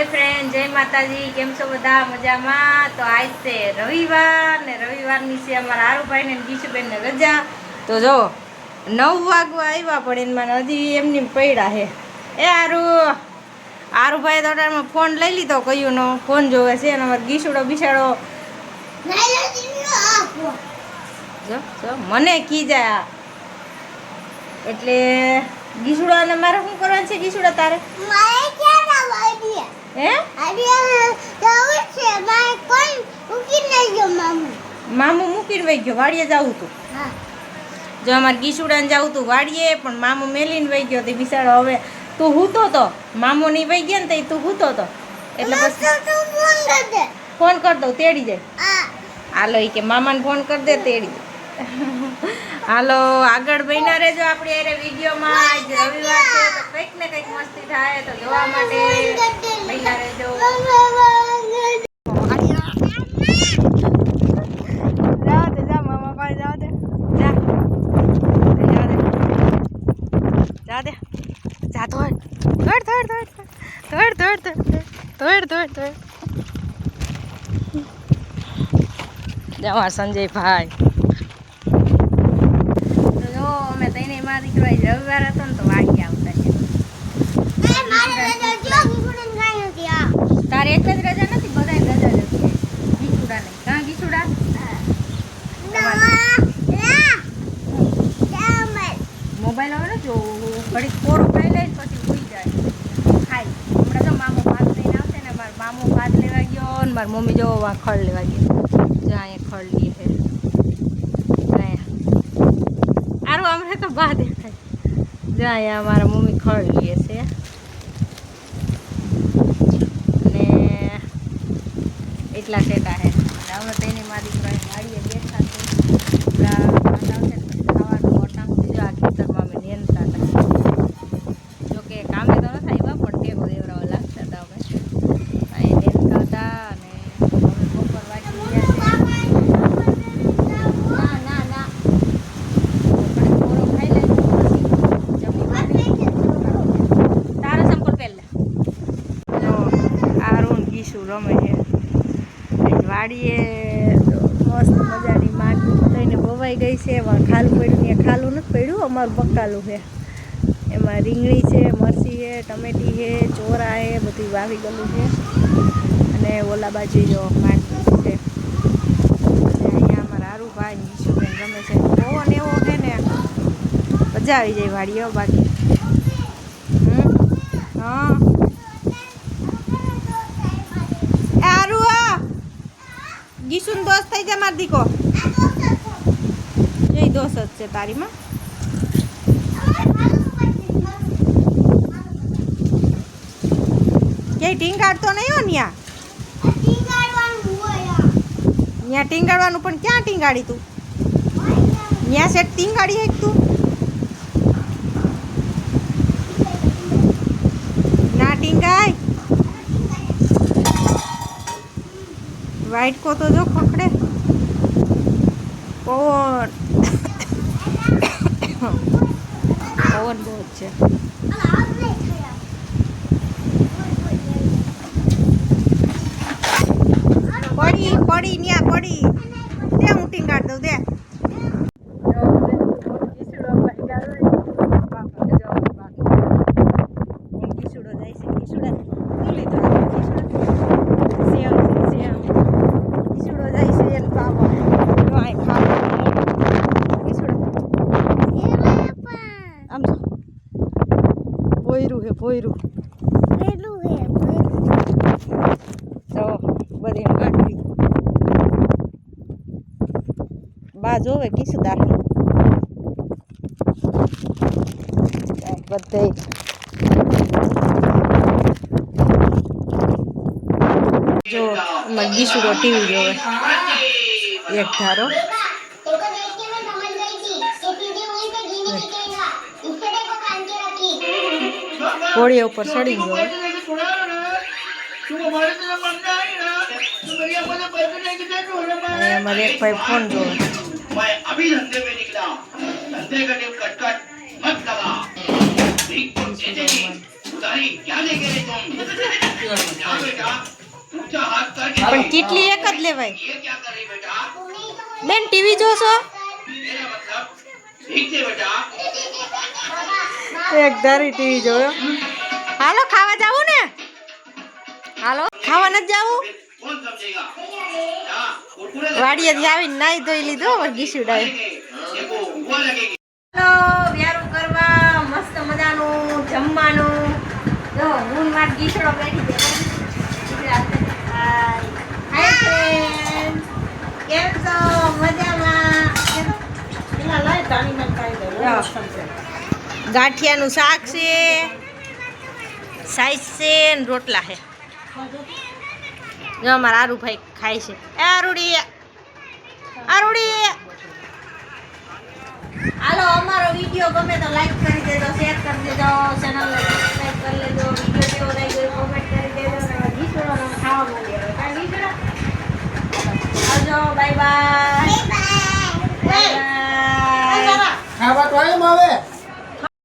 Hi friend, जय माताजी। केम छो बधा मजामां? तो आज से रविवार ने रविवाરની છે અમારા આરુભાઈ ને ગીશુબેન ને રજા। તો જો 9 વાગવા આવ્યા પણ એમાં હજી એમની પડ્યા છે। એ આરુભાઈ દોડામાં ફોન લઈ લીધો, કયું નો ફોન જોવે છે અને અમારો ગીશુડો બિસાડો જો જો મને કી જાય એટલે ગીશુડા ને મારે શું કરવાનું છે? ગીશુડા તારે મારે ક્યાં આઈડિયા હે આઈડિયા જાવું છે મારે કોઈ મૂકીને ગયો મામુ મૂકીને વઈ ગયો વાડીએ જાવું તું? હા જો અમારે ગીશુડાને જાવું તું વાડીએ પણ મામુ મેલીને વઈ ગયો તે બિસાડો। હવે તું હૂતો તો મામુ ની વઈ ગયા ને તું હૂતો તો એટલે પછી ફોન કર દઉં તેડી જાય। હાલો ઈ કે મામાને ફોન કર દે તેડી હાલો આગળ બન્યા રહેજો આપણી અરે વિડીયોમાં। આજ રવિવાર છે તો કંઈક ને કંઈક મસ્તી થાય તો જોવા માટે બન્યા રહેજો। જાઓ દે જા મામા પાસે જાઓ દે જા જા દે જા થોડ થોડ થોડ થોડ થોડ થોડ થોડ થોડ જવા સંજયભાઈ અમે તઈને માં દીકરો રવિવાર હતો ને તો વાડી આવતા છે। તારે એક જ રજા નથી, બધાય રજા જ હતી ગીસુડા નહીં કાં ગીસુડા? મોબાઈલ હવે ને જો ઘડીક થોડો ખાઈ લે પછી ઉઈ જાય ખાઈ। હમણાં તો મામો ભાત લઈને આવશે ને મારો મામો ભાત લેવા ગયો ને મારી મમ્મી જો ખડ લેવા ગયો। જો અહીંયા ખડ લઈએ છે આરું અમને તો બા દેખાય। જો અહીંયા અમારા મમ્મી ખડ લઈએ છે અને એટલા સેટા છે અમે તેની મારી વાડીએ બેઠા છે। ખાવાનું મોટા જો આ ખેતરમાં અમે નેનતા હતા, જોકે કામે તો ન થાય પણ ટેકો દેવરાવા લાગતા હતા અમે અહીં નેનતા હતા અને અમે બપોર વાગી ગયા છે। રમે છે વાડીએ તો મસ્ત મજાની માટી થઈને વવાઈ ગઈ છે। એમાં ખાલું પડ્યું ને ખાલું નથી પડ્યું, અમારું બકાલું છે એમાં રીંગણી છે, મરચી છે, ટમેટી છે, ચોરા છે, બધું વાવી ગયેલું છે અને ઓલા બાજુ જો માટી છે અને અહીંયા અમારા આરુભાઈ ગીશુબેન રમે છે। પવન એવો છે ને મજા આવી જાય વાડીઓ બાકી હા ગીશુન દોસ્ત થઈ જાય માર દીકો એ દોસ્ત જ છે તારીમાં। ક્યાંય ટીંગાડતો નહીં હો ન્યા ટીંગાડવાનું પણ ક્યાં ટીંગાડી તું? ન્યા સેટ ટીંગાડી હેક તું ના ટીંગાય વાઈટ કો તો જો ખખડે પવન પવન બહુ જ છે। પડી પડી ન્યા પડી દે હું ટીંગાડ દઉં દે ભોયરું તો બધી કાઢવી બા જોવે કિસુદાર બધે જો ગીસુડો ટીવી જોવે એક ધારો ઘોડી ઉપર ચડી ગયો। અમારે એક ભાઈ ફોન જોવે પણ કેટલી એક જ લેવાય. બેન ટીવી જોશો? એક ધારી ટીવી જોયો. હાલો ખાવા જાવું ને? હાલો ખાવા નથી જાવું? વાડીએથી આવીને નાઈ ધોઈ લીધો ગીસુડાએ. હાલો વ્યારું કરવા મસ્ત મજાનું જમવાનું. જો હું માર ગીસડો બેઠી છે. હાય ફ્રેન્ડ, કેમ છો? મજામાં? ગાંઠિયાનું શાક છે, સાઈઝ છે ને રોટલા છે. જો અમારા આરુભાઈ ખાય છે. એ આરુડી આરુડી, હાલો અમારો વિડીયો ગમે તો લાઈક કરી દેજો, શેર કરી દેજો, ચેનલને સબસ્ક્રાઇબ કરી લેજો. વિડીયો કેવો લાગ્યો કોમેન્ટ કરી દેજો. અને ગીસડો ખાવા માંડી હવે. કાંઈ ગીસડો આવજો. Bye bye. Bye bye. Bye. ખાવા તો આવ્યો હવે